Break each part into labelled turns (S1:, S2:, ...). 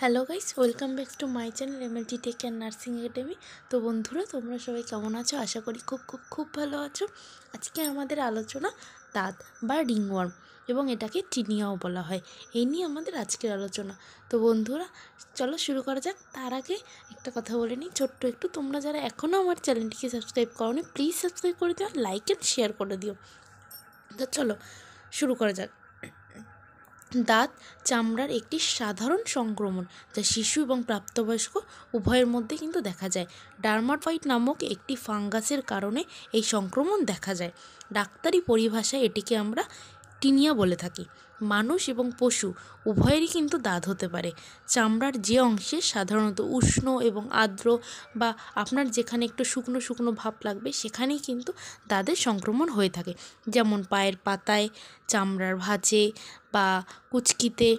S1: Hello guys, welcome back to my channel MLT tech and nursing academy. তো বন্ধুরা, তোমরা সবাই কেমন আছো? আশা করি খুব ভালো আছো। আজকে আমাদের আলোচনা দাঁত বা রিংওয়ার্ম, এবং এটাকে টিনিয়াও বলা হয়। এই নিয়ে আমাদের আজকের আলোচনা। তো বন্ধুরা, চলো শুরু করা যাক। তার আগে একটা কথা বলে নিই ছোট্ট একটু, তোমরা যারা এখনও আমার চ্যানেলটিকে সাবস্ক্রাইব করোনি, প্লিজ সাবস্ক্রাইব করে দিও, লাইক অ্যান্ড শেয়ার করে দিও। তো চলো শুরু করা যাক। দাঁত চামড়ার একটি সাধারণ সংক্রমণ, যা শিশু এবং প্রাপ্তবয়স্ক উভয়ের মধ্যে কিন্তু দেখা যায়। ডার্মাটফাইট নামক একটি ফাঙ্গাসের কারণে এই সংক্রমণ দেখা যায়। ডাক্তারি পরিভাষায় এটিকে আমরা টিনিয়া বলে থাকি। মানুষ এবং পশু উভয়েরই কিন্তু দাঁত হতে পারে। চামড়ার যে অংশে সাধারণত উষ্ণ এবং আর্দ্র, বা আপনার যেখানে একটু শুকনো শুকনো ভাব লাগবে, সেখানেই কিন্তু দাঁতের সংক্রমণ হয়ে থাকে। যেমন পায়ের পাতায়, চামড়ার ভাঁজে বা কুচকিতে,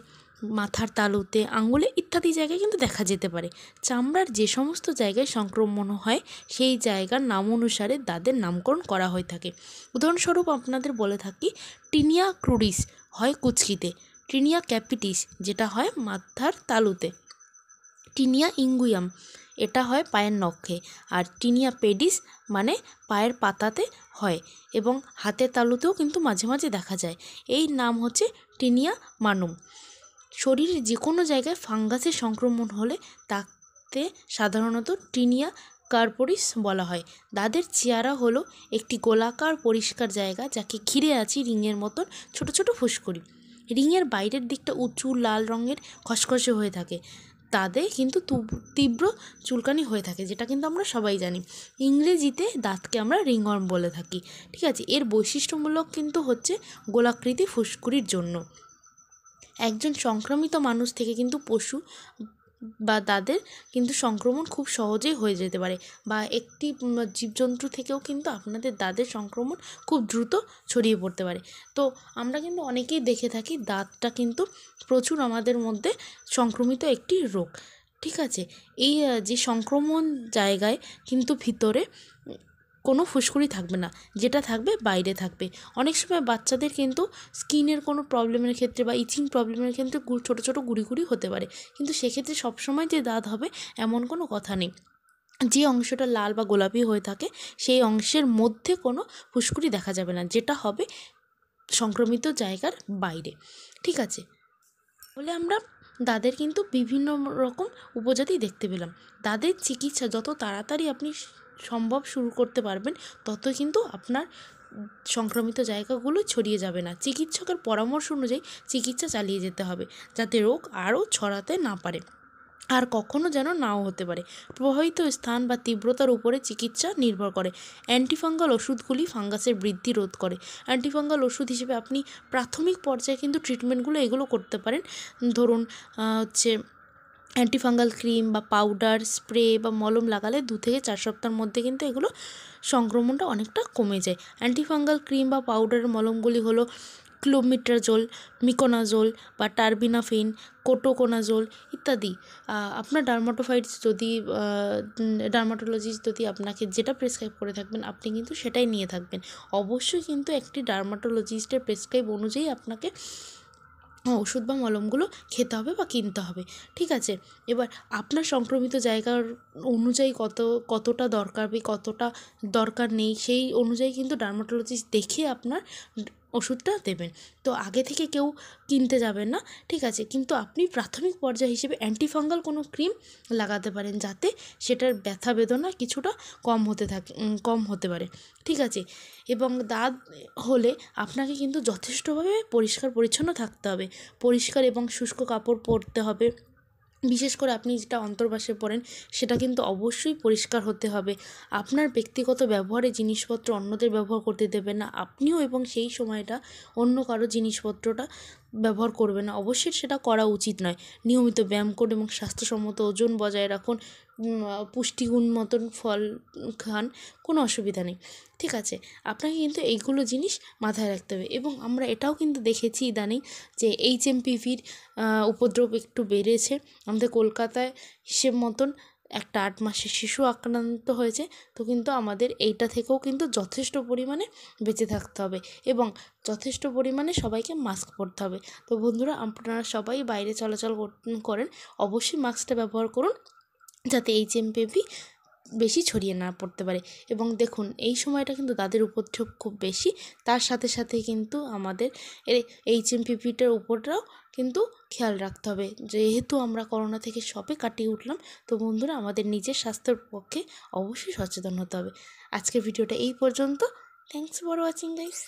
S1: মাথার তালুতে, আঙুলে ইত্যাদি জায়গায় কিন্তু দেখা যেতে পারে। চামড়ার যে সমস্ত জায়গায় সংক্রমণ হয়, সেই জায়গার নাম অনুসারে দাঁতের নামকরণ করা হয়ে থাকে। উদাহরণস্বরূপ আপনাদের বলে থাকি, টিনিয়া ক্রুডিস হয় কুচকিতে, টিনিয়া ক্যাপিটিস যেটা হয় মাথার তালুতে, টিনিয়া ইঙ্গুয়াম এটা হয় পায়ের নখে, আর টিনিয়া পেডিস মানে পায়ের পাতাতে হয়, এবং হাতের তালুতেও কিন্তু মাঝে মাঝে দেখা যায়। এই নাম হচ্ছে টিনিয়া মানুম। শরীরের যে কোনো জায়গায় ফাঙ্গাসের সংক্রমণ হলে তাকে সাধারণত টিনিয়া কার্পোরিস বলা হয়। দাঁতের চেহারা হলো একটি গোলাকার পরিষ্কার জায়গা, যাকে ঘিরে আছে রিংয়ের মতন ছোট ছোট ফুসকুড়ি। রিংয়ের বাইরের দিকটা উঁচু লাল রঙের খসখসে হয়ে থাকে। দাঁতে কিন্তু তীব্র চুলকানি হয়ে থাকে, যেটা কিন্তু আমরা সবাই জানি। ইংরেজিতে দাঁতকে আমরা রিংওয়ার্ম বলে থাকি। ঠিক আছে, এর বৈশিষ্ট্যমূলক কিন্তু হচ্ছে গোলাকৃতি ফুসকুড়ির জন্য। একজন সংক্রমিত মানুষ থেকে কিন্তু পশু বা তাদের কিন্তু সংক্রমণ খুব সহজেই হয়ে যেতে পারে, বা একটি জীবজন্তু থেকেও কিন্তু আপনাদের দাঁতের সংক্রমণ খুব দ্রুত ছড়িয়ে পড়তে পারে। তো আমরা কিন্তু অনেকেই দেখে থাকি, দাঁতটা কিন্তু প্রচুর আমাদের মধ্যে সংক্রমিত একটি রোগ। ঠিক আছে, এই যে সংক্রমণ জায়গায় কিন্তু ভিতরে কোনো ফুসকুড়ি থাকবে না, যেটা থাকবে বাইরে থাকবে। অনেক সময় বাচ্চাদের কিন্তু স্কিনের কোনো প্রবলেমের ক্ষেত্রে বা ইচিং প্রবলেমের ক্ষেত্রে ছোটো ছোটো গুড়ি হতে পারে, কিন্তু সেক্ষেত্রে সবসময় যে দাঁত হবে এমন কোনো কথা নেই। যে অংশটা লাল বা গোলাপি হয়ে থাকে, সেই অংশের মধ্যে কোনো ফুসকুড়ি দেখা যাবে না, যেটা হবে সংক্রমিত জায়গার বাইরে। ঠিক আছে, বলে আমরা দাঁতের কিন্তু বিভিন্ন রকম উপজাতি দেখতে পেলাম। দাঁতের চিকিৎসা যত তাড়াতাড়ি আপনি সম্ভব শুরু করতে পারবেন, ততই কিন্তু আপনার সংক্রমিত জায়গাগুলো ছড়িয়ে যাবে না। চিকিৎসকের পরামর্শ অনুযায়ী চিকিৎসা চালিয়ে যেতে হবে, যাতে রোগ আরও ছড়াতে না পারে, আর কখনো যেন নাও হতে পারে। প্রভাবিত স্থান বা তীব্রতার উপরে চিকিৎসা নির্ভর করে। অ্যান্টিফাঙ্গাল ওষুধগুলি ফাঙ্গাসের বৃদ্ধি রোধ করে। অ্যান্টিফাঙ্গাল ওষুধ হিসেবে আপনি প্রাথমিক পর্যায়ে কিন্তু ট্রিটমেন্টগুলো এগুলো করতে পারেন। ধরুন হচ্ছে অ্যান্টিফাঙ্গাল ক্রিম বা পাউডার, স্প্রে বা মলম লাগালে 2 থেকে 4 সপ্তাহের মধ্যে কিন্তু এগুলো সংক্রমণটা অনেকটা কমে যায়। অ্যান্টিফাঙ্গাল ক্রিম বা পাউডারের মলমগুলি হলো ক্লোমিট্রাজোল, মিকোনাজোল বা টার্বিনাফিন, কোটোকোনাজোল ইত্যাদি। আপনার ডার্মাটোলজিস্ট যদি আপনাকে যেটা প্রেসক্রাইব করে থাকবেন, আপনি কিন্তু সেটাই নিয়ে থাকবেন। অবশ্যই কিন্তু একটি ডার্মাটোলজিস্টের প্রেসক্রাইব অনুযায়ী আপনাকে ওষুধ বা মলমগুলো খেতে হবে বা কিনতে হবে। ঠিক আছে, এবার আপনার সংক্রমিত জায়গার অনুযায়ী কতটা দরকার বা কতটা দরকার নেই, সেই অনুযায়ী কিন্তু ডার্মাটোলজিস্ট দেখে আপনার ওষুধটা দেবেন। তো আগে থেকে কেউ কিনতে যাবেন না। ঠিক আছে, কিন্তু আপনি প্রাথমিক পর্যায় হিসেবে অ্যান্টিফাঙ্গাল কোনো ক্রিম লাগাতে পারেন, যাতে সেটার ব্যথা বেদনা কিছুটা কম হতে পারে। ঠিক আছে, এবং দাঁত হলে আপনাকে কিন্তু যথেষ্টভাবে পরিষ্কার পরিচ্ছন্ন থাকতে হবে। পরিষ্কার এবং শুষ্ক কাপড় পরতে হবে। বিশেষ করে আপনি যেটা অন্তর্বাসে পরেন, সেটা কিন্তু অবশ্যই পরিষ্কার হতে হবে। আপনার ব্যক্তিগত ব্যবহারে জিনিসপত্র অন্যদের ব্যবহার করতে দেবেন না। আপনিও এবং সেই সময়টা অন্য কারো জিনিসপত্রটা ব্যবহার করবেন না, অবশ্যই সেটা করা উচিত নয়। নিয়মিত ব্যায়াম করুন এবং স্বাস্থ্যসম্মত ওজন বজায় রাখুন। পুষ্টিগুণ মতন ফল খান, কোনো অসুবিধা নেই। ঠিক আছে, আপনাকে কিন্তু এইগুলো জিনিস মাথায় রাখতে হবে। এবং আমরা এটাও কিন্তু দেখেছি ইদানিং যে HMPVর উপদ্রব একটু বেড়েছে আমাদের কলকাতায়। হিসেব মতন একটা 8 মাসের শিশু আক্রান্ত হয়েছে, তো কিন্তু আমাদের এইটা থেকেও কিন্তু যথেষ্ট পরিমাণে বেঁচে থাকতে হবে এবং যথেষ্ট পরিমাণে সবাইকে মাস্ক পরতে হবে। তো বন্ধুরা, আপনারা সবাই বাইরে চলাচল করেন, অবশ্যই মাস্কটা ব্যবহার করুন যাতে HMPV বেশি ছড়িয়ে না পড়তে পারে। এবং দেখুন, এই সময়টা কিন্তু তাদের উপদ্রব খুব বেশি, তার সাথে সাথে কিন্তু আমাদের এই HMPVটার উপরটাও কিন্তু খেয়াল রাখতে হবে, যেহেতু আমরা করোনা থেকে সবে কাটিয়ে উঠলাম। তো বন্ধুরা, আমাদের নিজের স্বাস্থ্যের পক্ষে অবশ্যই সচেতন হতে হবে। আজকের ভিডিওটা এই পর্যন্ত। Thanks for watching guys.